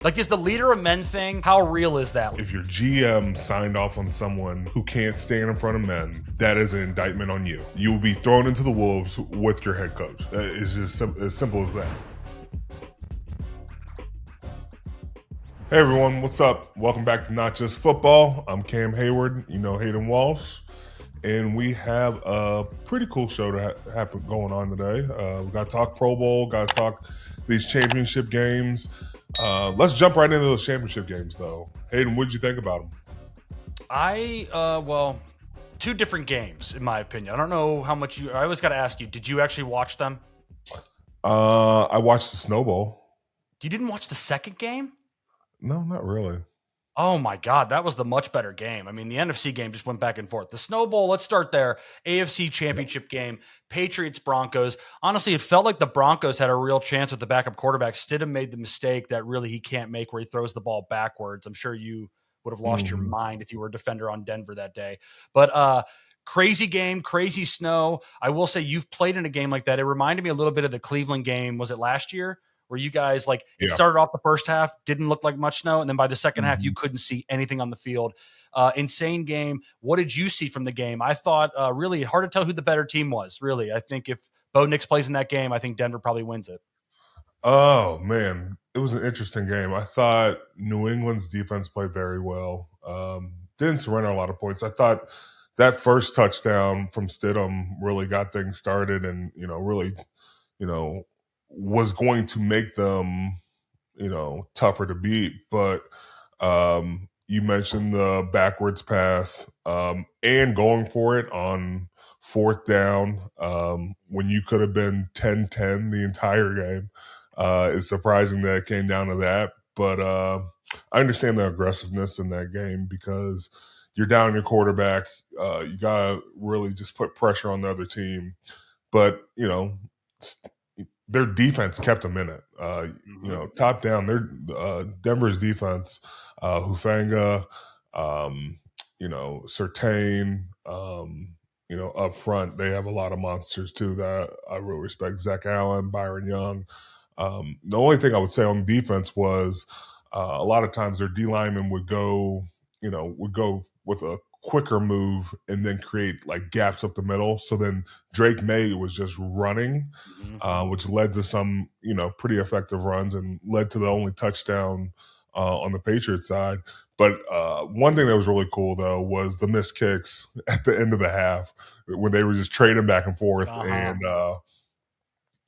Like, is the leader of men thing, how real is that? If your GM signed off on someone who can't stand in front of men, that is an indictment on you. You will be thrown into the wolves with your head coach. It's just as simple as that. Hey everyone, what's up? Welcome back to Not Just Football. I'm Cam Heyward, Hayden Walsh, and we have a pretty cool show to happen going on today. We got to talk Pro Bowl, got to talk these championship games. Let's jump right into those championship games, though. Hayden, what did you think about them? Two different games, in my opinion. I don't know how much I always got to ask you, did you actually watch them? I watched the Snow Bowl. You didn't watch the second game? No, not really. Oh my God, that was the much better game. I mean, the NFC game just went back and forth. The Snow Bowl, let's start there. AFC Championship Game, Patriots, Broncos. Honestly, it felt like the Broncos had a real chance with the backup quarterback. Stidham made the mistake that really he can't make where he throws the ball backwards. I'm sure you would have lost your mind if you were a defender on Denver that day. But crazy game, crazy snow. I will say you've played in a game like that. It reminded me a little bit of the Cleveland game. Was it last year? Where you guys it started off the first half, didn't look like much snow. And then by the second half, you couldn't see anything on the field. Insane game. What did you see from the game? I thought really hard to tell who the better team was, really. I think if Bo Nix plays in that game, I think Denver probably wins it. Oh, man. It was an interesting game. I thought New England's defense played very well. Didn't surrender a lot of points. I thought that first touchdown from Stidham really got things started and, really, was going to make them, tougher to beat. But you mentioned the backwards pass and going for it on fourth down when you could have been 10-10 the entire game. It's surprising that it came down to that. But I understand the aggressiveness in that game because you're down your quarterback. You got to really just put pressure on the other team. But, their defense kept them in it. Top down, Denver's defense, Hufanga, Surtain, up front, they have a lot of monsters too that I really respect. Zach Allen, Byron Young. The only thing I would say on defense was a lot of times their D linemen would go with a quicker move and then create like gaps up the middle. So then Drake May was just running, which led to some, pretty effective runs and led to the only touchdown on the Patriots side. But one thing that was really cool though was the missed kicks at the end of the half when they were just trading back and forth. And,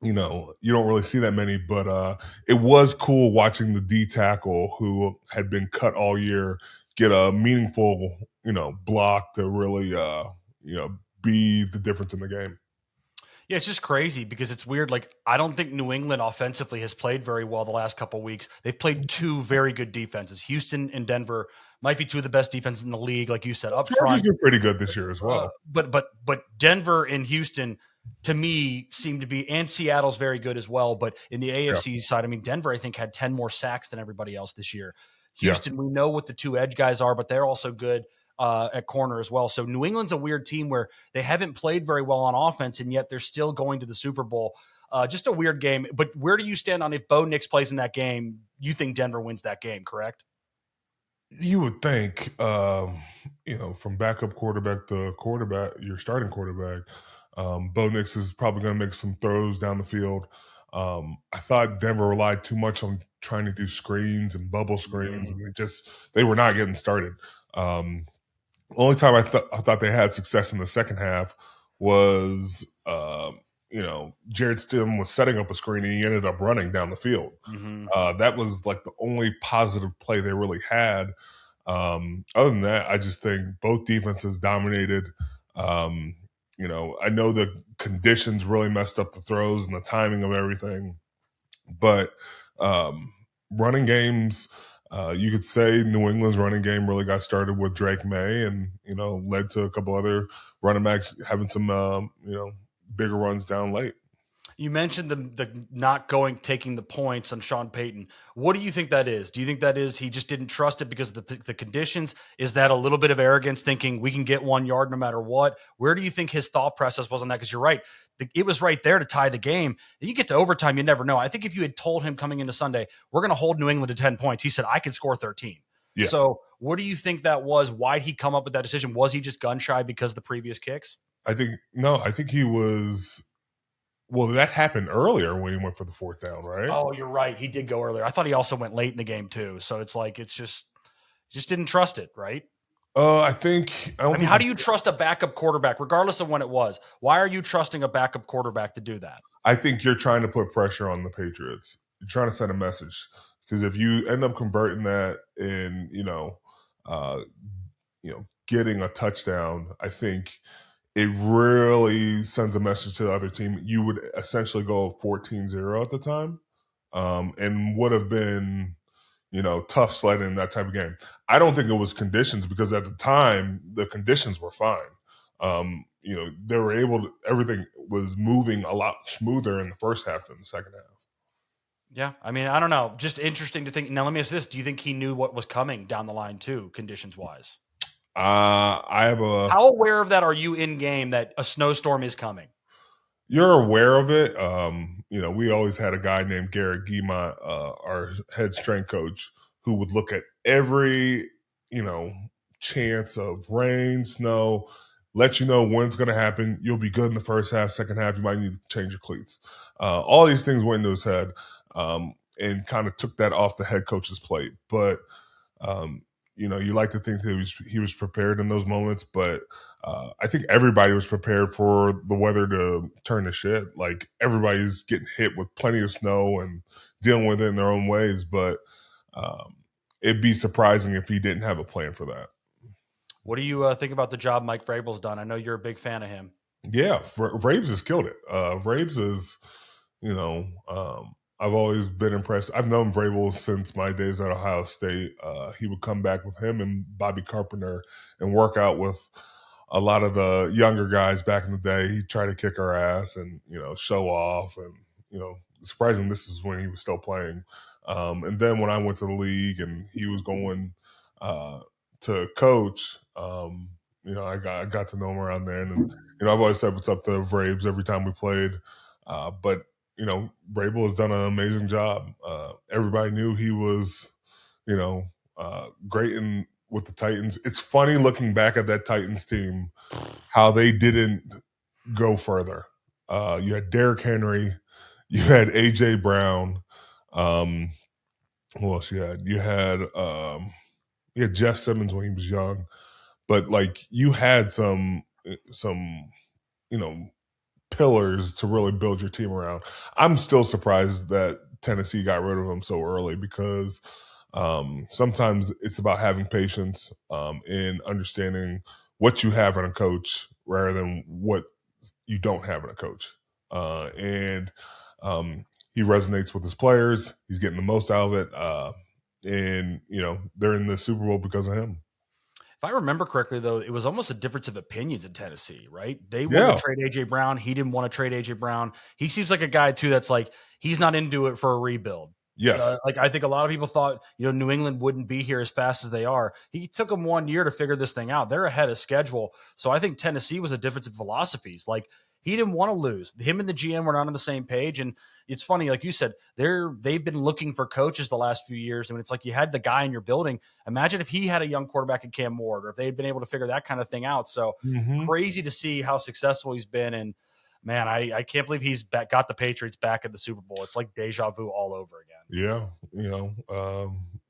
you don't really see that many, but it was cool watching the D tackle who had been cut all year get a meaningful, block to really, be the difference in the game. Yeah, it's just crazy because it's weird. Like, I don't think New England offensively has played very well the last couple of weeks. They've played two very good defenses. Houston and Denver might be two of the best defenses in the league, like you said, up front. They're pretty good this year as well. But Denver and Houston, to me, seem to be, and Seattle's very good as well. But in the AFC side, I mean, Denver, I think, had 10 more sacks than everybody else this year. Houston, we know what the two edge guys are, but they're also good at corner as well. So New England's a weird team where they haven't played very well on offense, and yet they're still going to the Super Bowl. Just a weird game. But where do you stand on if Bo Nix plays in that game? You think Denver wins that game, correct? You would think, from backup quarterback to quarterback, your starting quarterback, Bo Nix is probably going to make some throws down the field. I thought Denver relied too much on trying to do screens and bubble screens, and they were not getting started. Only time I thought they had success in the second half was, Jared Stidham was setting up a screen and he ended up running down the field. That was like the only positive play they really had. Other than that, I just think both defenses dominated. I know the conditions really messed up the throws and the timing of everything, but running games, you could say New England's running game really got started with Drake May and, led to a couple other running backs having some, bigger runs down late. You mentioned the not taking the points on Sean Payton. What do you think that is? Do you think that is he just didn't trust it because of the conditions? Is that a little bit of arrogance, thinking we can get 1 yard no matter what? Where do you think his thought process was on that? Because you're right, it was right there to tie the game. You get to overtime, you never know. I think if you had told him coming into Sunday, we're going to hold New England to 10 points, he said I could score 13. Yeah. So what do you think that was? Why'd he come up with that decision? Was he just gun shy because of the previous kicks? I think he was. Well, that happened earlier when he went for the 4th down, right? Oh, you're right. He did go earlier. I thought he also went late in the game too. So it's like it's just didn't trust it, right? I mean, how do you trust a backup quarterback, regardless of when it was? Why are you trusting a backup quarterback to do that? I think you're trying to put pressure on the Patriots. You're trying to send a message because if you end up converting that and getting a touchdown, I think it really sends a message to the other team. You would essentially go 14-0 at the time, and would have been, tough sledding in that type of game. I don't think it was conditions because at the time the conditions were fine. They were everything was moving a lot smoother in the first half than the second half. Yeah, I mean, I don't know. Just interesting to think. Now, let me ask this: do you think he knew what was coming down the line too, conditions wise? How aware of that are you in game that a snowstorm is coming? You're aware of it. We always had a guy named Garrett Guimont, our head strength coach, who would look at every, chance of rain, snow, let you know when it's going to happen. You'll be good in the first half, second half, you might need to change your cleats. All these things went into his head and kind of took that off the head coach's plate. But, you like to think that he was prepared in those moments, but I think everybody was prepared for the weather to turn to shit. Like everybody's getting hit with plenty of snow and dealing with it in their own ways, but it'd be surprising if he didn't have a plan for that. What do you think about the job Mike Vrabel's done? I know you're a big fan of him. Yeah, Vrabes has killed it. Vrabes is, I've always been impressed. I've known Vrabel since my days at Ohio State. He would come back with him and Bobby Carpenter and work out with a lot of the younger guys back in the day. He'd try to kick our ass and, show off. And, surprising this is when he was still playing. And then when I went to the league and he was going to coach, I got to know him around then. And, I've always said what's up to Vrabes every time we played. But Vrabel has done an amazing job. Everybody knew he was, great with the Titans. It's funny looking back at that Titans team, how they didn't go further. You had Derrick Henry, you had A.J. Brown. Who else you had? You had Jeff Simmons when he was young, but like you had some pillars to really build your team around. I'm still surprised that Tennessee got rid of him so early because sometimes it's about having patience and understanding what you have in a coach rather than what you don't have in a coach. He resonates with his players. He's getting the most out of it. And they're in the Super Bowl because of him. If I remember correctly, though, it was almost a difference of opinions in Tennessee, right? They wanted to trade A.J. Brown. He didn't want to trade A.J. Brown. He seems like a guy, too, that's like he's not into it for a rebuild. Yes. I think a lot of people thought, New England wouldn't be here as fast as they are. He took them 1 year to figure this thing out. They're ahead of schedule. So I think Tennessee was a difference in philosophies. Like, he didn't want to lose. Him and the GM were not on the same page. And it's funny, like you said, they've been looking for coaches the last few years. I mean, it's like you had the guy in your building. Imagine if he had a young quarterback in Cam Ward, or if they had been able to figure that kind of thing out. So crazy to see how successful he's been. And man, I can't believe he's got the Patriots back at the Super Bowl. It's like deja vu all over again. Yeah,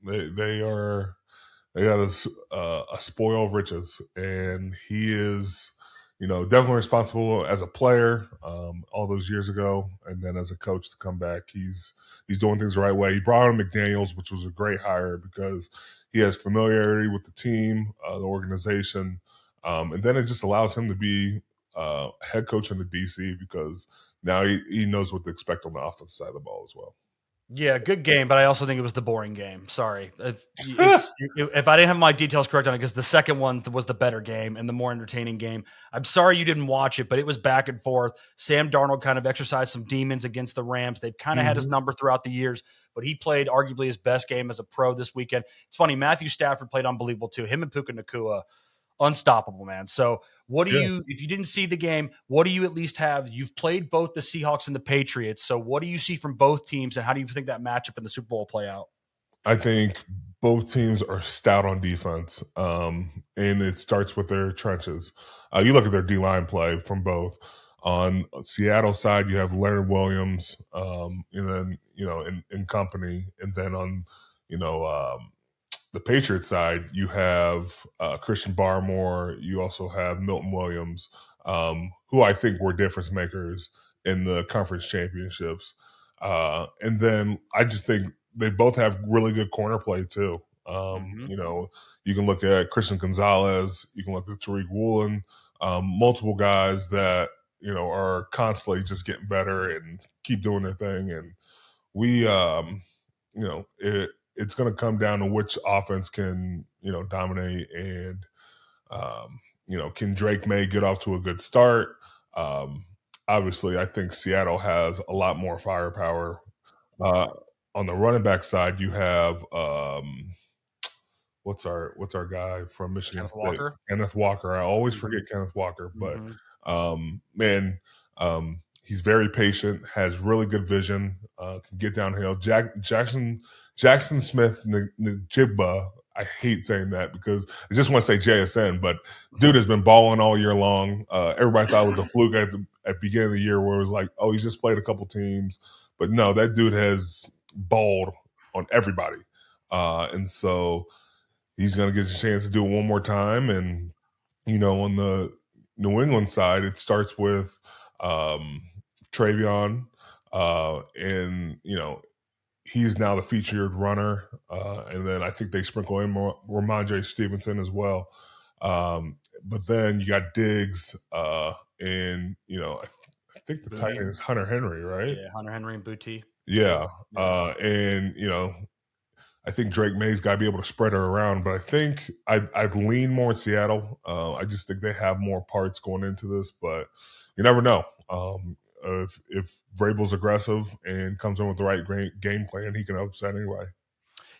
they got a spoil of riches, and he is, definitely responsible as a player all those years ago, and then as a coach to come back. He's doing things the right way. He brought in McDaniels, which was a great hire because he has familiarity with the team, the organization, and then it just allows him to be head coach in the DC because now he knows what to expect on the offensive side of the ball as well. Yeah, good game, but I also think it was the boring game. Sorry, if I didn't have my details correct on it, because the second one was the better game and the more entertaining game. I'm sorry you didn't watch it, but it was back and forth. Sam Darnold kind of exercised some demons against the Rams. They've kind of had his Mhm. number throughout the years, but he played arguably his best game as a pro this weekend. It's funny, Matthew Stafford played unbelievable too. Him and Puka Nakua, unstoppable, man. So, what do Yeah. you, if you didn't see the game, what do you at least have? You've played both the Seahawks and the Patriots. So, what do you see from both teams, and how do you think that matchup in the Super Bowl will play out? I think both teams are stout on defense, and it starts with their trenches. You look at their D line play from both. On Seattle side, you have Leonard Williams, and then in company, and then on you know the Patriots side, you have Christian Barmore. You also have Milton Williams, who I think were difference makers in the conference championships. And then I just think they both have really good corner play too. Mm-hmm. You can look at Christian Gonzalez, you can look at Tariq Woolen, multiple guys that are constantly just getting better and keep doing their thing. And we, it's going to come down to which offense can dominate, and can Drake May get off to a good start. Um, Obviously, I think Seattle has a lot more firepower. Uh, on the running back side, you have what's our guy from Michigan Kenneth State, Walker. Kenneth Walker. I always Mm-hmm. forget Kenneth Walker, but Mm-hmm. man, he's very patient, has really good vision, can get downhill. Jackson Smith Njigba. I hate saying that because I just want to say JSN, but dude has been balling all year long. Everybody thought it was a fluke at the beginning of the year where it was like, oh, he's just played a couple teams. But no, that dude has balled on everybody. And so he's going to get a chance to do it one more time. And, on the New England side, it starts with Travion. And, he's now the featured runner. And then I think they sprinkle in Ramondre Stevenson as well. But then you got Diggs, and I think the tight end is Hunter Henry, right? Yeah, Hunter Henry and Booty. Yeah. Yeah. And I think Drake May's got to be able to spread her around, but I think I'd lean more in Seattle. I just think they have more parts going into this, but you never know. If Vrabel's aggressive and comes in with the right game plan, he can upset anybody.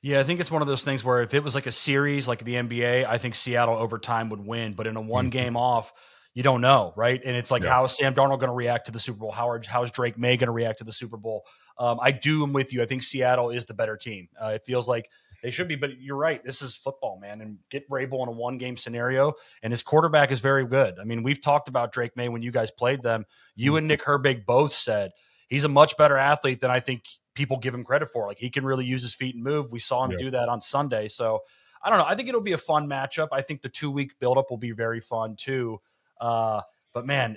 Yeah, I think it's one of those things where if it was like a series like the NBA, I think Seattle over time would win. But in a one game off, you don't know, right? And it's like, Yeah. how is Sam Darnold going to react to the Super Bowl? How is Drake May going to react to the Super Bowl? I am with you. I think Seattle is the better team. It feels like they should be, but you're right. This is football, man. And get Vrabel in a one game scenario, and his quarterback is very good. I mean, we've talked about Drake May when you guys played them. You and Nick Herbig both said he's a much better athlete than I think people give him credit for. Like, he can really use his feet and move. We saw him do that on Sunday. So I don't know. I think it'll be a fun matchup. I think the 2-week buildup will be very fun too. But man,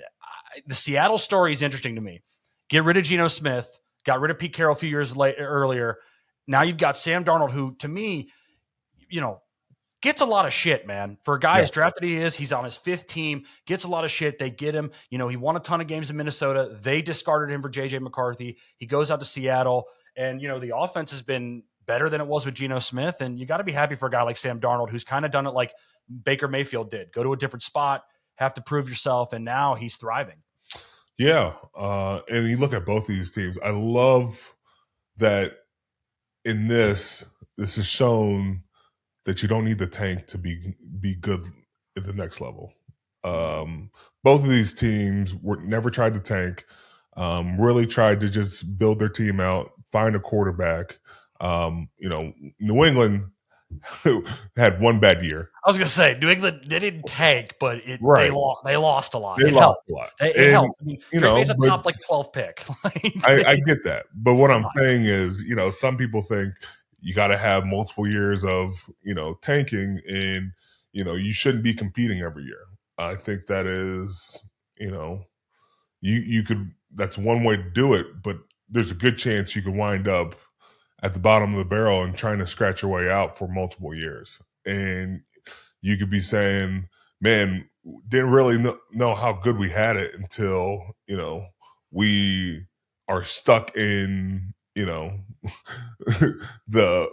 the Seattle story is interesting to me. Get rid of Geno Smith, got rid of Pete Carroll a few years earlier. Now you've got Sam Darnold, who to me, gets a lot of shit, man. For a guy as drafted he is, he's on his 5th team, gets a lot of shit. They get him. He won a ton of games in Minnesota. They discarded him for J.J. McCarthy. He goes out to Seattle, and, the offense has been better than it was with Geno Smith, and you got to be happy for a guy like Sam Darnold, who's kind of done it like Baker Mayfield did. Go to a different spot, have to prove yourself, and now he's thriving. Yeah, and you look at both these teams. I love that in this is shown that you don't need the tank to be good at the next level. Both of these teams never tried to tank, really tried to just build their team out, find a quarterback. New England had one bad year. I was going to say, New England, they didn't tank, but they lost a lot. They lost a lot. It helped. I mean, Drake a top 12 pick. I get that. But what I'm saying is, some people think you got to have multiple years of, tanking, and, you shouldn't be competing every year. I think that is, you could, that's one way to do it, but there's a good chance you could wind up at the bottom of the barrel and trying to scratch your way out for multiple years. And you could be saying, man, didn't really know how good we had it until, we are stuck in, you know, the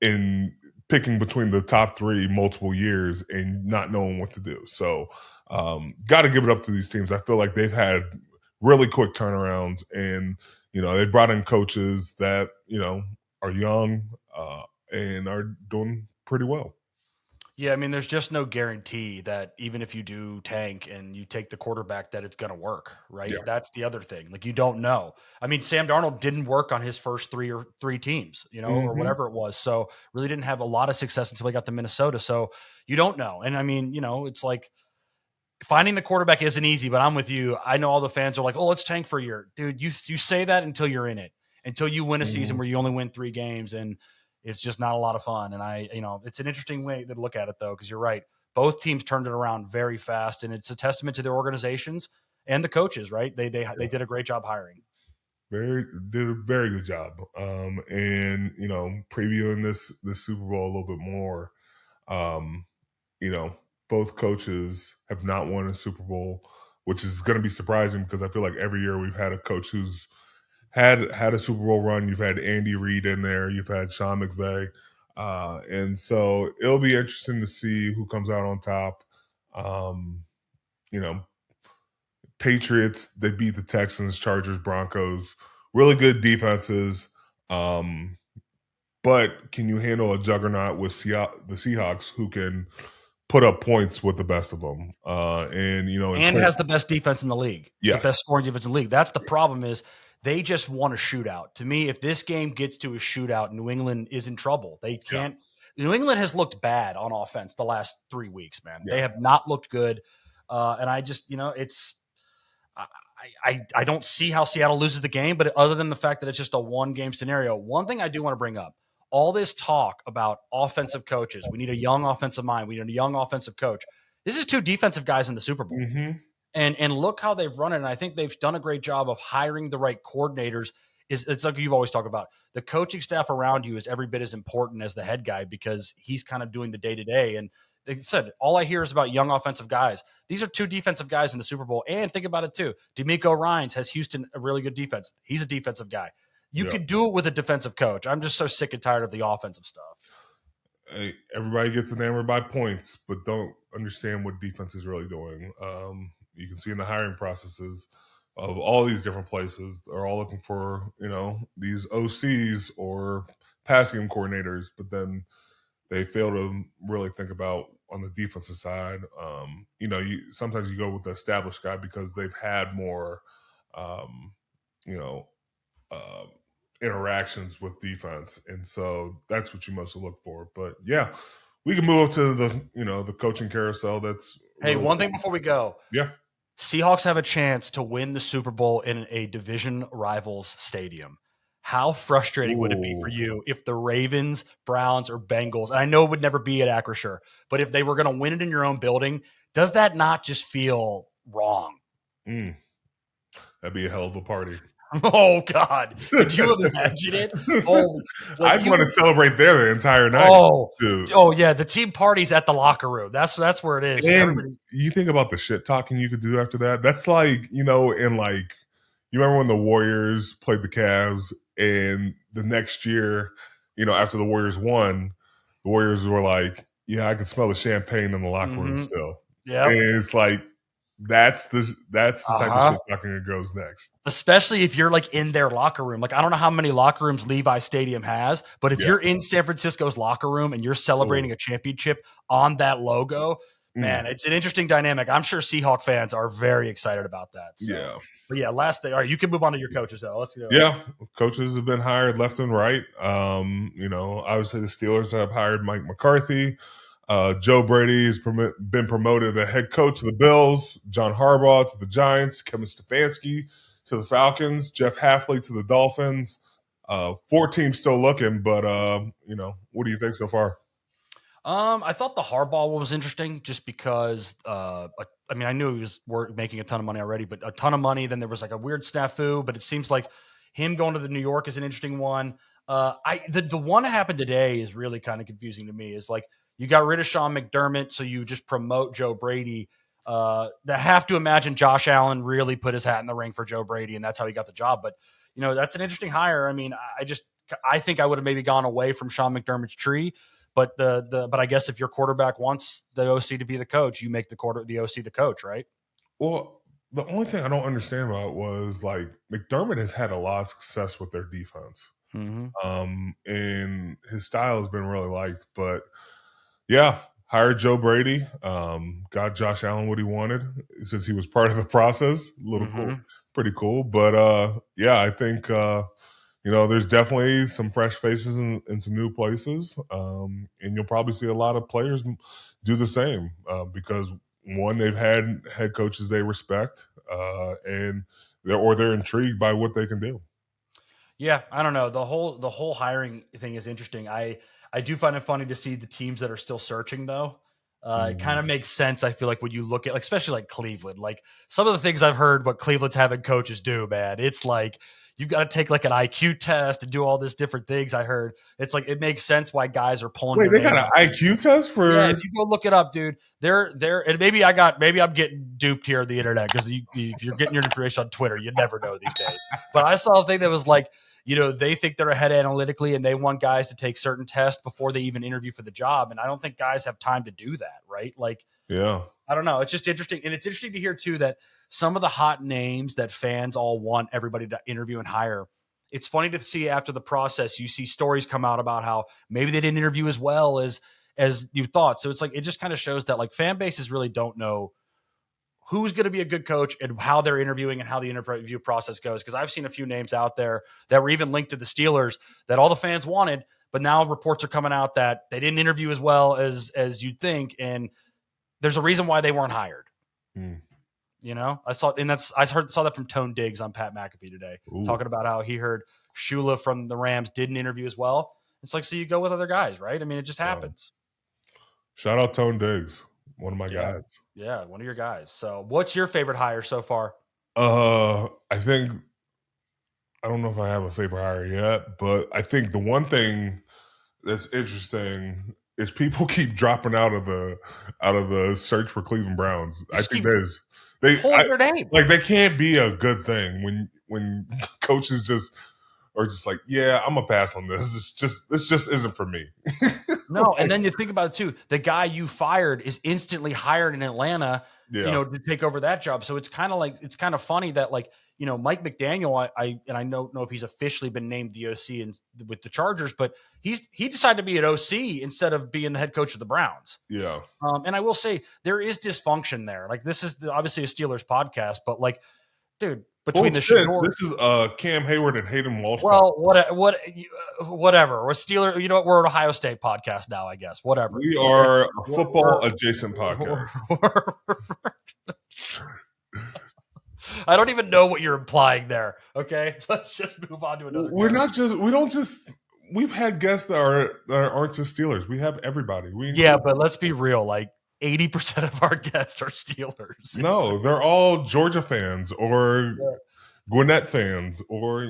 in picking between the top three multiple years and not knowing what to do. So, got to give it up to these teams. I feel like they've had really quick turnarounds, and they've brought in coaches that are young and are doing pretty well. Yeah, I mean, there's just no guarantee that even if you do tank and you take the quarterback, that it's going to work, right? Yeah. That's the other thing. Like, you don't know. I mean, Sam Darnold didn't work on his first three teams, or whatever it was. So really didn't have a lot of success until he got to Minnesota. So you don't know. And I mean, it's like finding the quarterback isn't easy, but I'm with you. I know all the fans are like, oh, let's tank for a year. Dude, you say that until you're in it, until you win a season where you only win 3 games, and it's just not a lot of fun. And it's an interesting way to look at it, though, because you're right. Both teams turned it around very fast, and it's a testament to their organizations and the coaches, right? They did a great job hiring. Did a very good job. And previewing this Super Bowl a little bit more, both coaches have not won a Super Bowl, which is going to be surprising because I feel like every year we've had a coach who's had a Super Bowl run. You've had Andy Reid in there. You've had Sean McVay. And so it'll be interesting to see who comes out on top. Patriots, they beat the Texans, Chargers, Broncos. Really good defenses. But can you handle a juggernaut with the Seahawks, who can put up points with the best of them? And has the best defense in the league. Yes. The best scoring defense in the league. That's the problem is they just want a shootout. To me, if this game gets to a shootout, New England is in trouble. They can't. Yeah. New England has looked bad on offense the last 3 weeks, man. Yeah. They have not looked good. And I just, it's I don't see how Seattle loses the game, but other than the fact that it's just a 1-game scenario, one thing I do want to bring up, all this talk about offensive coaches, we need a young offensive mind, we need a young offensive coach. This is 2 defensive guys in the Super Bowl. And look how they've run it. And I think they've done a great job of hiring the right coordinators. It's like you've always talked about. The coaching staff around you is every bit as important as the head guy because he's kind of doing the day-to-day. And like I said, all I hear is about young offensive guys. These are 2 defensive guys in the Super Bowl. And think about it, too. D'Amico Ryans has Houston a really good defense. He's a defensive guy. You could do it with a defensive coach. I'm just so sick and tired of the offensive stuff. Hey, everybody gets enamored by points, but don't understand what defense is really doing. You can see in the hiring processes of all these different places, they're all looking for, these OCs or pass game coordinators, but then they fail to really think about on the defensive side. Sometimes you go with the established guy because they've had more, interactions with defense. And so that's what you mostly look for. But yeah, we can move up to the coaching carousel. That's really one thing before we go. Yeah. Seahawks have a chance to win the Super Bowl in a division rivals stadium. How frustrating would it be for you if the Ravens, Browns, or Bengals, and I know it would never be at Acrisure, but if they were going to win it in your own building, does that not just feel wrong? That'd be a hell of a party. Oh, God. Could you imagine it? Oh, I'd want to celebrate there the entire night. Oh, yeah. The team party's at the locker room. That's where it is. And you think about the shit talking you could do after that. That's like, you remember when the Warriors played the Cavs and the next year, after the Warriors won, the Warriors were like, yeah, I could smell the champagne in the locker room still. Yeah. And it's like, that's the type of shit talking that goes next. Especially if you're like in their locker room. Like, I don't know how many locker rooms Levi Stadium has, but if you're in San Francisco's locker room and you're celebrating a championship on that logo, man, it's an interesting dynamic. I'm sure Seahawk fans are very excited about that. So. Yeah. But yeah, last thing. All right, you can move on to your coaches, though. Let's go. Yeah, coaches have been hired left and right. Obviously the Steelers have hired Mike McCarthy. Joe Brady has been promoted to head coach of the Bills. John Harbaugh to the Giants. Kevin Stefanski to the Falcons. Jeff Hafley to the Dolphins. 4 teams still looking, but what do you think so far? I thought the Harbaugh one was interesting just because, I knew he was making a ton of money already, but a ton of money. Then there was like a weird snafu, but it seems like him going to the New York is an interesting one. The one that happened today is really kind of confusing to me. Is like you got rid of Sean McDermott, so you just promote Joe Brady. They have to imagine Josh Allen really put his hat in the ring for Joe Brady, and that's how he got the job. But that's an interesting hire. I mean, I think I would have maybe gone away from Sean McDermott's tree, but but I guess if your quarterback wants the OC to be the coach, you make the OC the coach, right? Well, the only thing I don't understand about was like McDermott has had a lot of success with their defense. And his style has been really liked. But yeah, hired Joe Brady, got Josh Allen what he wanted since he was part of the process. A little cool, pretty cool. But yeah, I think there's definitely some fresh faces in some new places, and you'll probably see a lot of players do the same because one, they've had head coaches they respect, and they're intrigued by what they can do. Yeah, I don't know. The whole hiring thing is interesting. I do find it funny to see the teams that are still searching, though. It kind of makes sense. I feel like when you look at, like, especially like Cleveland, like some of the things I've heard what Cleveland's having coaches do, man, it's like you've got to take like an IQ test and do all these different things. I heard it's like it makes sense why guys are pulling. Wait, they got an IQ test for? Yeah, if you go look it up, dude. They're and maybe I'm getting duped here on the internet because if you're getting your information on Twitter, you never know these days. But I saw a thing that was like, they think they're ahead analytically and they want guys to take certain tests before they even interview for the job. And I don't think guys have time to do that, right? Like, yeah, I don't know. It's just interesting. And it's interesting to hear too, that some of the hot names that fans all want everybody to interview and hire. It's funny to see after the process, you see stories come out about how maybe they didn't interview as well as you thought. So it's like, it just kind of shows that like fan bases really don't know who's going to be a good coach and how they're interviewing and how the interview process goes. Because I've seen a few names out there that were even linked to the Steelers that all the fans wanted, but now reports are coming out that they didn't interview as well as you'd think, and there's a reason why they weren't hired. I saw that from Tone Diggs on Pat McAfee today, talking about how he heard Shula from the Rams didn't interview as well. It's like, so you go with other guys, right? I mean, it just happens. Shout out Tone Diggs. One of my guys. Yeah, one of your guys. So what's your favorite hire so far? I don't know if I have a favorite hire yet, but I think the one thing that's interesting is people keep dropping out of the search for Cleveland Browns. I think they can't be a good thing when coaches just like, yeah, I'm gonna pass on this. This just isn't for me. No, and then you think about it too. The guy you fired is instantly hired in Atlanta, to take over that job. So it's kind of funny that like, Mike McDaniel, I don't know if he's officially been named the OC with the Chargers, but he decided to be an OC instead of being the head coach of the Browns. Yeah. And I will say there is dysfunction there. Like, this is obviously a Steelers podcast, but like, dude, between this is Cam Heyward and Hayden Walsh. Well, whatever. We're Steeler. You know what? We're an Ohio State podcast now, I guess. Whatever. We are a football adjacent podcast. I don't even know what you're implying there. Okay, let's just move on to another. We've had guests that aren't just Steelers. We have everybody. But let's be real. Like 80% of our guests are Steelers. No, they're all Georgia fans or Gwinnett fans or,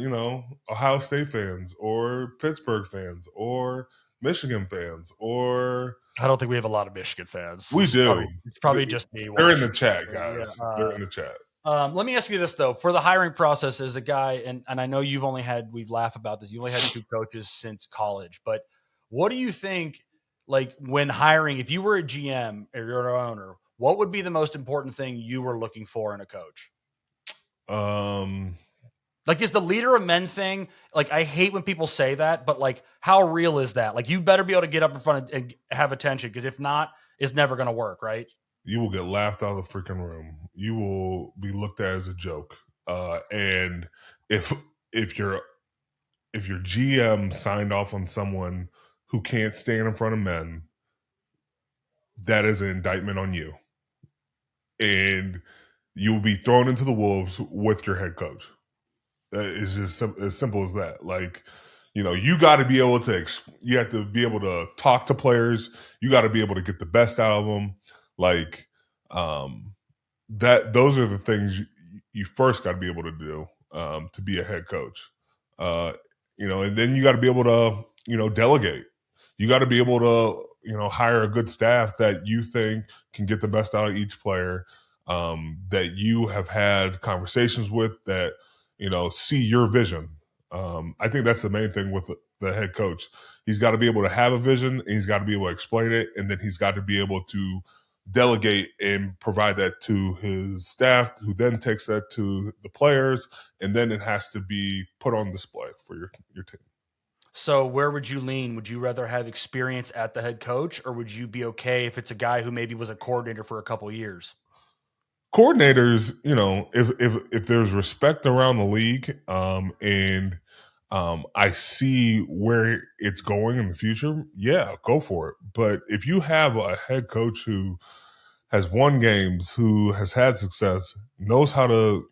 Ohio State fans or Pittsburgh fans or Michigan fans or... I don't think we have a lot of Michigan fans. We do. It's probably just me. They're in the chat, guys. They're in the chat. Let me ask you this, though. For the hiring process, as a guy, and I know we've laughed about this, you only had 2 coaches since college, but what do you think, like, when hiring, if you were a GM or you're an owner, what would be the most important thing you were looking for in a coach? Like, is the leader of men thing, like, I hate when people say that, but like, how real is that? Like, you better be able to get up in front and have attention, because if not, it's never going to work, right? You will get laughed out of the freaking room. You will be looked at as a joke. And if your GM signed off on someone who can't stand in front of men, that is an indictment on you. And you'll be thrown into the wolves with your head coach. It's just as simple as that. Like, you got to be able to, you have to be able to talk to players. You got to be able to get the best out of them. Like, those are the things you first got to be able to do, to be a head coach. And then you got to be able to, delegate. You got to be able to, hire a good staff that you think can get the best out of each player, that you have had conversations with, that, see your vision. I think that's the main thing with the head coach. He's got to be able to have a vision, and he's got to be able to explain it, and then he's got to be able to delegate and provide that to his staff, who then takes that to the players, and then it has to be put on display for your team. So where would you lean? Would you rather have experience at the head coach, or would you be okay if it's a guy who maybe was a coordinator for a couple of years? Coordinators, if there's respect around the league, and I see where it's going in the future, yeah, go for it. But if you have a head coach who has won games, who has had success, knows how to,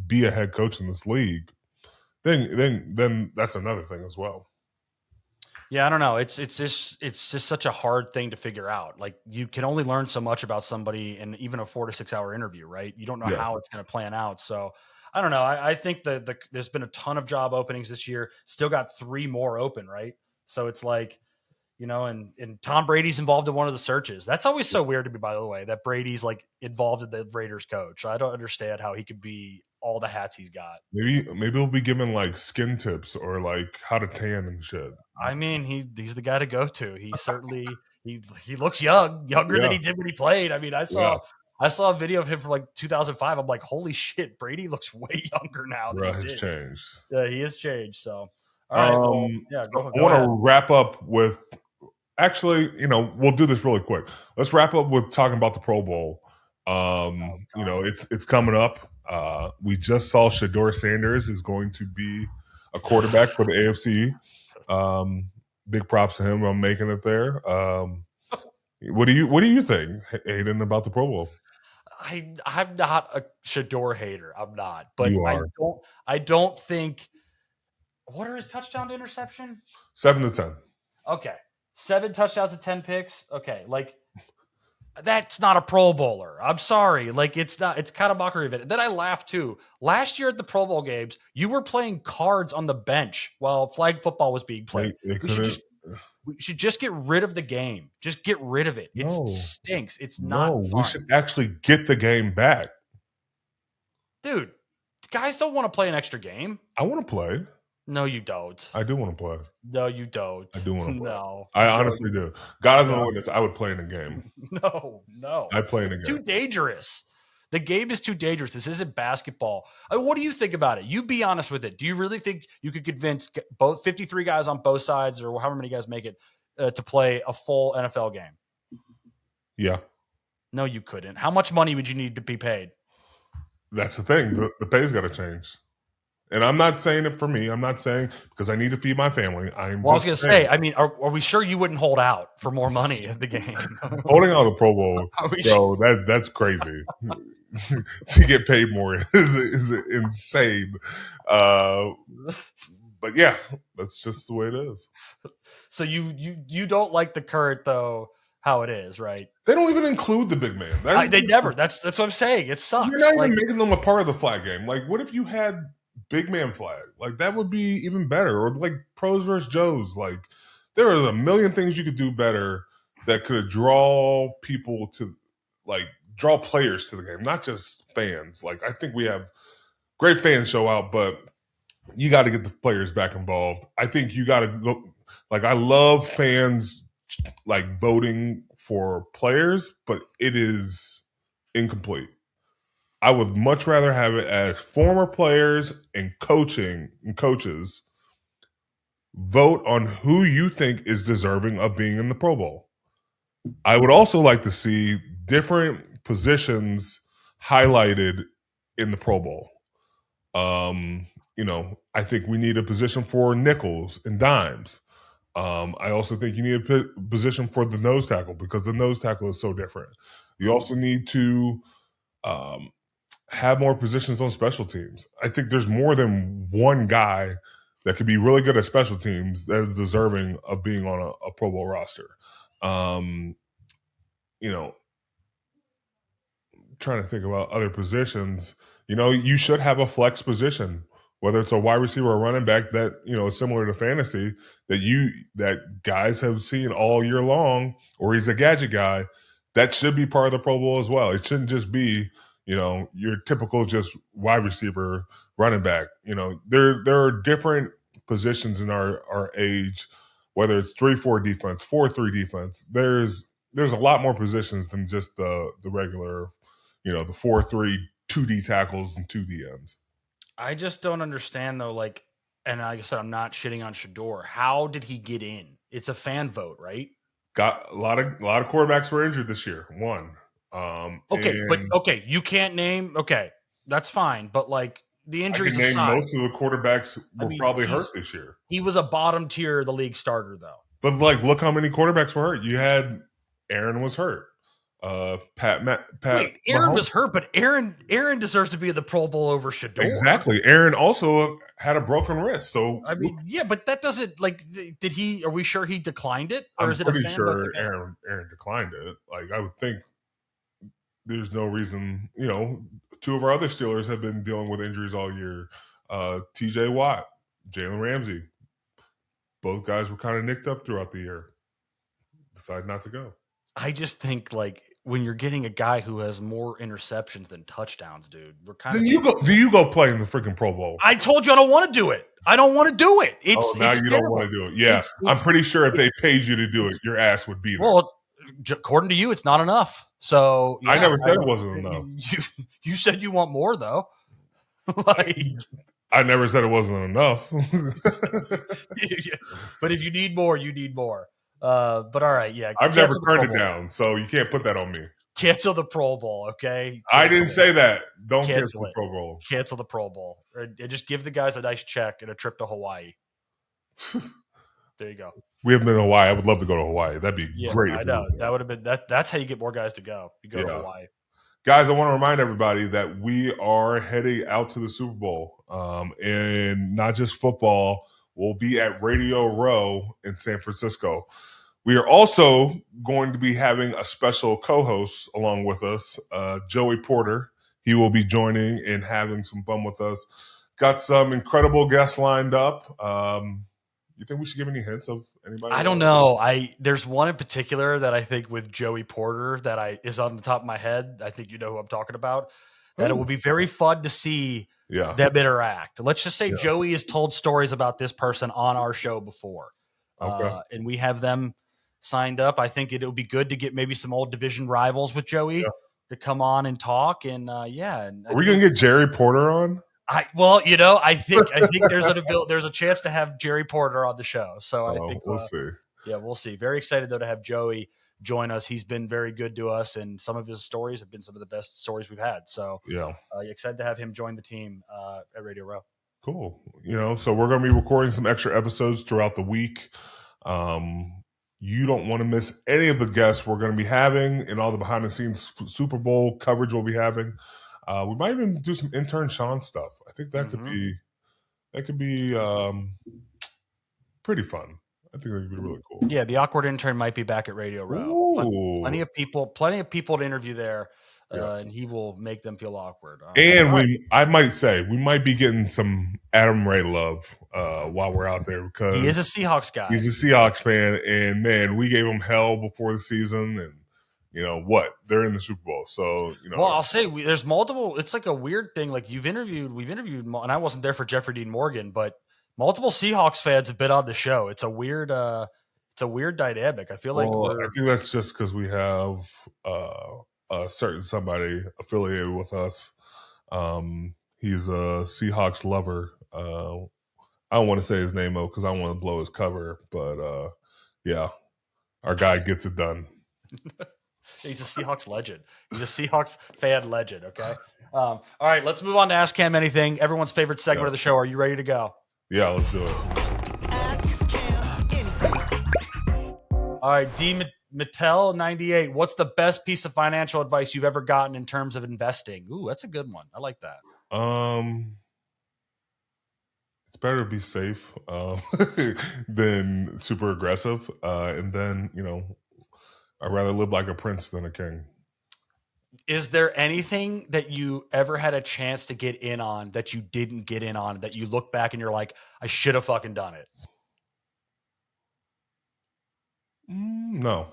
be a head coach in this league, then that's another thing as well. Yeah, I don't know. It's just such a hard thing to figure out. Like, you can only learn so much about somebody in even a 4 to 6 hour interview, right? You don't know how it's going to plan out. So I don't know. I think there's been a ton of job openings this year. Still got 3 more open, right? So it's like, and Tom Brady's involved in one of the searches. That's always so weird to me, by the way, that Brady's like involved in the Raiders coach. I don't understand how he could be all the hats he's got. Maybe he'll be given like skin tips or like how to tan and shit. I mean, he's the guy to go to. He certainly he looks younger than he did when he played. I mean, I saw a video of him from like 2005. I'm like, holy shit, Brady looks way younger now. Bro, has changed. Yeah, he has changed. So, all right. Go I want to wrap up with. Actually, we'll do this really quick. Let's wrap up with talking about the Pro Bowl. It's coming up. We just saw Shedeur Sanders is going to be a quarterback for the AFC. Big props to him on making it there. What do you think, Hayden, about the Pro Bowl? I'm not a Shedeur hater. I'm not, but you are. I don't think. What are his touchdown to interception? 7 to 10. Okay, 7 touchdowns to 10 picks. Okay, like, that's not a Pro Bowler. I'm sorry. Like, it's not. It's kind of mockery of it. And then I laugh too. Last year at the Pro Bowl games, you were playing cards on the bench while flag football was being played. We should just get rid of the game. Just get rid of it. It stinks. It's not fun. We should actually get the game back. Dude, guys don't want to play an extra game. I want to play. No, you don't. I do want to play. No, you don't. I do want to play. No. I honestly do. God is my witness. I would play in a game. No. I play in a game. Too dangerous. The game is too dangerous. This isn't basketball. What do you think about it? You be honest with it. Do you really think you could convince both 53 guys on both sides, or however many guys make it, to play a full NFL game? Yeah. No, you couldn't. How much money would you need to be paid? That's the thing. The pay's got to change. And I'm not saying it for me. I'm not saying because I need to feed my family. I was going to say, I mean, are we sure you wouldn't hold out for more money at the game? Holding out the Pro Bowl, bro, that's crazy. To get paid more is insane. But yeah, that's just the way it is. So you don't like the current, though, how it is, right? They don't even include the big man. They never. That's what I'm saying. It sucks. You're not even making them a part of the flag game. Like, what if you had big man flag? Like, that would be even better. Or like pros versus Joes. Like, there are a million things you could do better that could draw people to, like, draw players to the game, not just fans. Like, I think we have great fans show out, but you got to get the players back involved. I think you got to go. Like, I love fans like voting for players, but it is incomplete. I would much rather have it as former players and coaches vote on who you think is deserving of being in the Pro Bowl. I would also like to see different positions highlighted in the Pro Bowl. I think we need a position for nickels and dimes. I also think you need a position for the nose tackle because the nose tackle is so different. You also need to have more positions on special teams. I think there's more than one guy that could be really good at special teams that is deserving of being on a Pro Bowl roster. Trying to think about other positions. You should have a flex position, whether it's a wide receiver or running back that, is similar to fantasy that guys have seen all year long, or he's a gadget guy. That should be part of the Pro Bowl as well. It shouldn't just be, your typical just wide receiver, running back. There are different positions in our age, whether it's 3-4 defense, 4-3 defense. There's a lot more positions than just the regular, the 4-3 2D tackles and 2D ends. I just don't understand though, and like I said, I'm not shitting on Shador. How did he get in? It's a fan vote, right? Got a lot of quarterbacks were injured this year. One. Okay, you can't name. Okay, that's fine, but the injuries I can name aside, most of the quarterbacks were probably hurt this year. He was a bottom tier of the league starter, though. But look how many quarterbacks were hurt. You had Aaron was hurt. Pat. Wait, Aaron was hurt, but Aaron deserves to be in the Pro Bowl over Shador. Exactly. Aaron also had a broken wrist. So I mean, yeah, but that doesn't did he? Are we sure he declined it, or is it pretty sure Aaron declined it? I would think there's no reason. Two of our other Steelers have been dealing with injuries all year. T.J. Watt, Jalen Ramsey, both guys were kind of nicked up throughout the year. Decided not to go. I just think when you're getting a guy who has more interceptions than touchdowns, dude, we're kind of. Do you go play in the freaking Pro Bowl? I told you I don't want to do it. I don't want to do it. You don't want to do it. Yeah, I'm pretty sure if they paid you to do it, your ass would be there. Well, according to you, it's not enough. So I never said it wasn't enough. You said you want more, though. I never said it wasn't enough. But if you need more, you need more. But all right, yeah. I've never turned it down, so you can't put that on me. Cancel the Pro Bowl, okay? I didn't say that. Don't cancel the Pro Bowl. Cancel the Pro Bowl. Or just give the guys a nice check and a trip to Hawaii. There you go. We haven't been to Hawaii. I would love to go to Hawaii. That'd be great. I know. That would have been that's how you get more guys to go. You go to Hawaii. Guys, I want to remind everybody that we are heading out to the Super Bowl. And not just football. We'll be at Radio Row in San Francisco. We are also going to be having a special co-host along with us, Joey Porter. He will be joining and having some fun with us. Got some incredible guests lined up. You think we should give any hints of anybody? I don't know. There's one in particular that I think with Joey Porter that is on the top of my head. I think you know who I'm talking about. That it will be very fun to see them interact. Let's just say Joey has told stories about this person on our show before. Okay. And we have them signed up. I think it would be good to get maybe some old division rivals with Joey to come on and talk. And are we going to get Jerry Porter on? I think there's a chance to have Jerry Porter on the show. So I think we'll see. Yeah, we'll see. Very excited though to have Joey join us. He's been very good to us, and some of his stories have been some of the best stories we've had. So excited to have him join the team at Radio Row. Cool. So we're going to be recording some extra episodes throughout the week. You don't want to miss any of the guests we're going to be having and all the behind the scenes Super Bowl coverage we'll be having. We might even do some intern Sean stuff. I think that could be pretty fun. I think that could be really cool. Yeah, the awkward intern might be back at Radio Row. Plenty of people to interview there, and he will make them feel awkward. I might say we might be getting some Adam Ray love while we're out there because he is a Seahawks guy. He's a Seahawks fan, and man, we gave him hell before the season, and they're in the Super Bowl. So well, I'll say there's multiple. It's like a weird thing. Like we've interviewed, and I wasn't there for Jeffrey Dean Morgan, but multiple Seahawks fans have been on the show. It's a weird dynamic. I feel like I think that's just because we have a certain somebody affiliated with us. He's a Seahawks lover. I don't want to say his name though because I don't want to blow his cover, but our guy gets it done. He's a Seahawks legend. He's a Seahawks fan legend. Okay. All right, let's move on to Ask Cam Anything. Everyone's favorite segment of the show. Are you ready to go? Yeah, let's do it. Ask Cam Anything. All right, D. Mattel 98. What's the best piece of financial advice you've ever gotten in terms of investing? Ooh, that's a good one. I like that. It's better to be safe than super aggressive. And then, I'd rather live like a prince than a king. Is there anything that you ever had a chance to get in on that you didn't get in on that you look back and you're like, I should have fucking done it? No.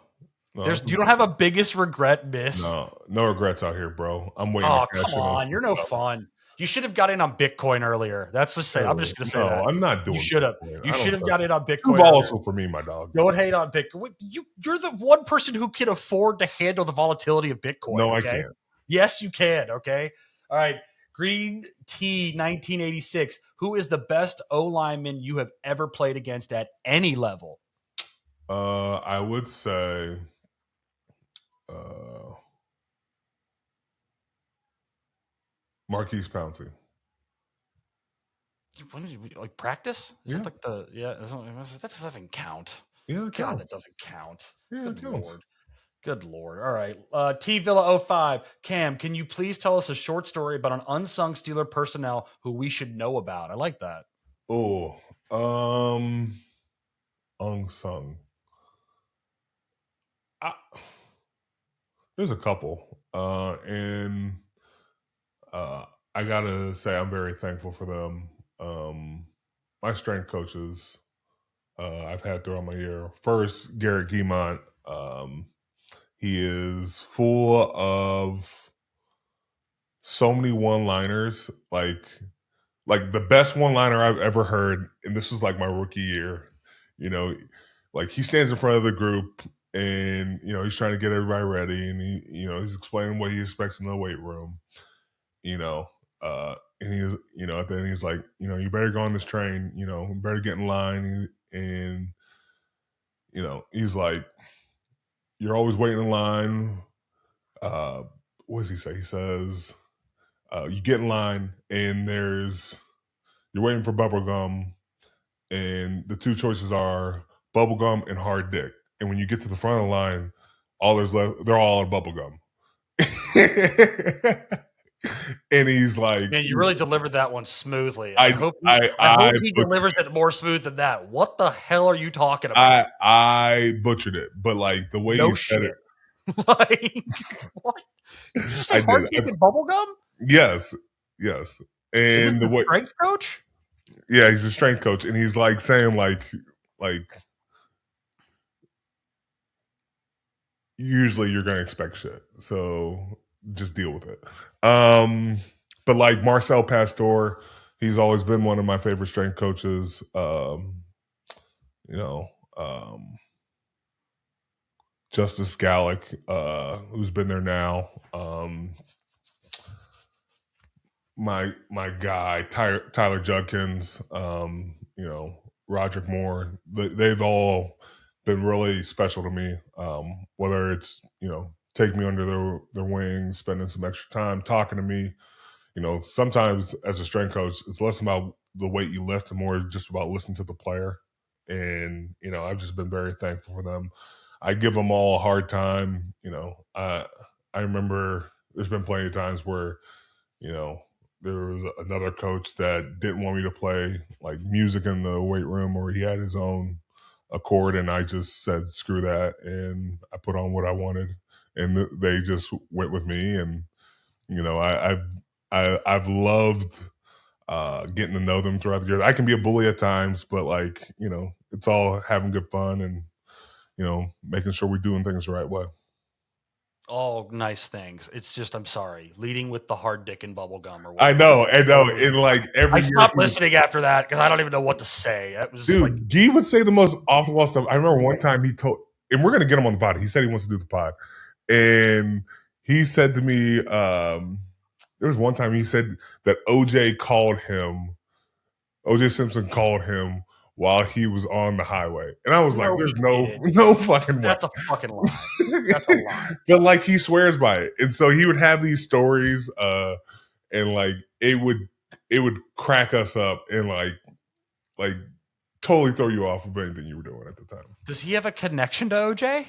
No, You don't have a biggest regret miss. no regrets out here, bro. I'm waiting. Oh, to cash come in on. some You're no stuff. fun. You should have got in on Bitcoin earlier. That's the say. I'm just going to say that. I'm not doing. You should have. Bitcoin. You I should don't have got in on Too Bitcoin. volatile for me, my dog. Don't hate on Bitcoin. You're the one person who can afford to handle the volatility of Bitcoin. No, okay? I can't. Yes, you can. Okay. All right. Green T 1986. Who is the best O lineman you have ever played against at any level? I would say. Marquise Pouncey. When did you like practice? Is Yeah. it like that doesn't even count. Yeah, God, counts. that doesn't count. Yeah, Good it counts. Lord. Good Lord. All right. T Villa 05. Cam, can you please tell us a short story about an unsung Steeler personnel who we should know about? I like that. Oh, unsung. There's a couple, and I gotta say I'm very thankful for them. My strength coaches I've had throughout my year. First, Garrett Guimont. He is full of so many one-liners, like the best one-liner I've ever heard, and this was like my rookie year. You know, like he stands in front of the group and he's trying to get everybody ready, and he's explaining what he expects in the weight room. And he's at the end he's like, you better go on this train, you better get in line, and he's like, you're always waiting in line. What does he say? He says, you get in line and you're waiting for bubble gum, and the two choices are bubble gum and hard dick. And when you get to the front of the line, all there's left, they're all on bubble gum. And he's like, Man, you really delivered that one smoothly. I hope he delivers it more smooth than that. What the hell are you talking about? I butchered it, but like the way No he said shit. it. Like, what? Did you just say hard dick and bubblegum? Yes. And the way strength coach? Yeah, he's a strength coach, and he's like saying like usually you're gonna expect shit, so just deal with it. But like Marcel Pastor, he's always been one of my favorite strength coaches. Justice Gallic, who's been there now. My guy Tyler Judkins, Roderick Moore. They've all been really special to me. Whether it's take me under their wings, spending some extra time talking to me. Sometimes as a strength coach, it's less about the weight you lift and more just about listening to the player. And I've just been very thankful for them. I give them all a hard time. I remember there's been plenty of times where there was another coach that didn't want me to play like music in the weight room, or he had his own accord, and I just said screw that, and I put on what I wanted, and they just went with me. And I've loved getting to know them throughout the years. I can be a bully at times, but it's all having good fun and making sure we're doing things the right way. All nice things. It's just, I'm sorry, leading with the hard dick and bubblegum or whatever. I know. And like every I stopped listening after that because I don't even know what to say. That was dude, Guy would say the most off the wall stuff. I remember one time he told, and we're gonna get him on the pod. He said he wants to do the pod, and he said to me, there was one time he said that OJ Simpson called him while he was on the highway. And I was like, there's no fucking way. That's a fucking lie. That's a lie. But like he swears by it. And so he would have these stories and like it would crack us up and like totally throw you off of anything you were doing at the time. Does he have a connection to OJ?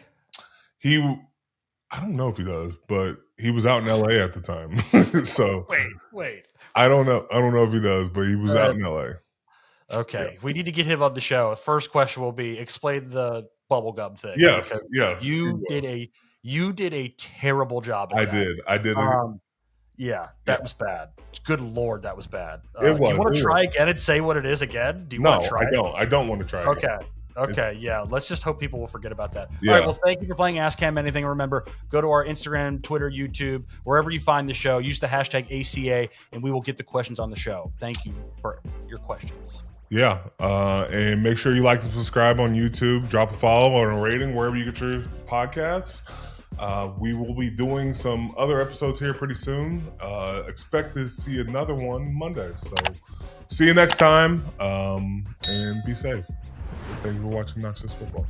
I don't know if he does, but he was out in LA at the time. So wait. I don't know if he does, but he was out in LA. Okay, yeah. We need to get him on the show. First question will be explain the bubblegum thing. Yes. You did a terrible job at that. I did. That was bad. Good Lord, that was bad. It was. Do you want to try again and say what it is again? Do you want to try? I don't want to try again. Okay, yeah. Let's just hope people will forget about that. Yeah. All right, well, thank you for playing Ask Cam Anything. Remember, go to our Instagram, Twitter, YouTube, wherever you find the show. Use the hashtag ACA, and we will get the questions on the show. Thank you for your questions. Yeah, and make sure you like and subscribe on YouTube. Drop a follow or a rating wherever you get your podcasts. We will be doing some other episodes here pretty soon. Expect to see another one Monday. So see you next time, and be safe. Thank you for watching Not Just Football.